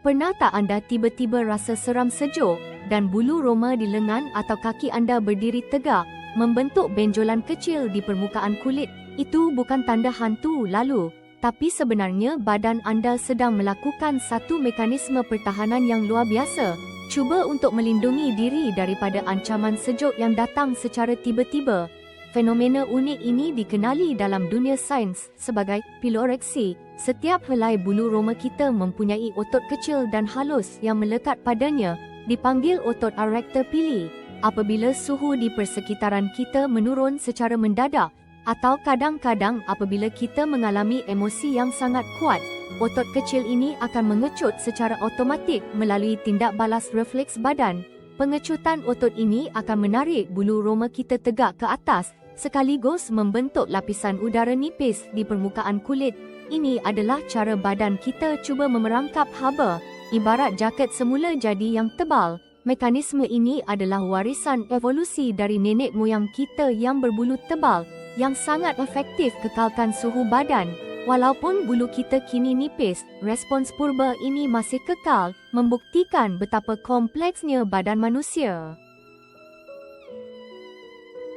Pernah tak anda tiba-tiba rasa seram sejuk dan bulu roma di lengan atau kaki anda berdiri tegak, membentuk benjolan kecil di permukaan kulit? Itu bukan tanda hantu lalu, tapi sebenarnya badan anda sedang melakukan satu mekanisme pertahanan yang luar biasa. Cuba untuk melindungi diri daripada ancaman sejuk yang datang secara tiba-tiba. Fenomena unik ini dikenali dalam dunia sains sebagai piloreksi. Setiap helai bulu roma kita mempunyai otot kecil dan halus yang melekat padanya, dipanggil otot erector pili. Apabila suhu di persekitaran kita menurun secara mendadak, atau kadang-kadang apabila kita mengalami emosi yang sangat kuat, otot kecil ini akan mengecut secara automatik melalui tindak balas refleks badan. Pengecutan otot ini akan menarik bulu roma kita tegak ke atas, sekaligus membentuk lapisan udara nipis di permukaan kulit. Ini adalah cara badan kita cuba memerangkap haba, ibarat jaket semula jadi yang tebal. Mekanisme ini adalah warisan evolusi dari nenek moyang kita yang berbulu tebal, yang sangat efektif kekalkan suhu badan. Walaupun bulu kita kini nipis, respons purba ini masih kekal, membuktikan betapa kompleksnya badan manusia.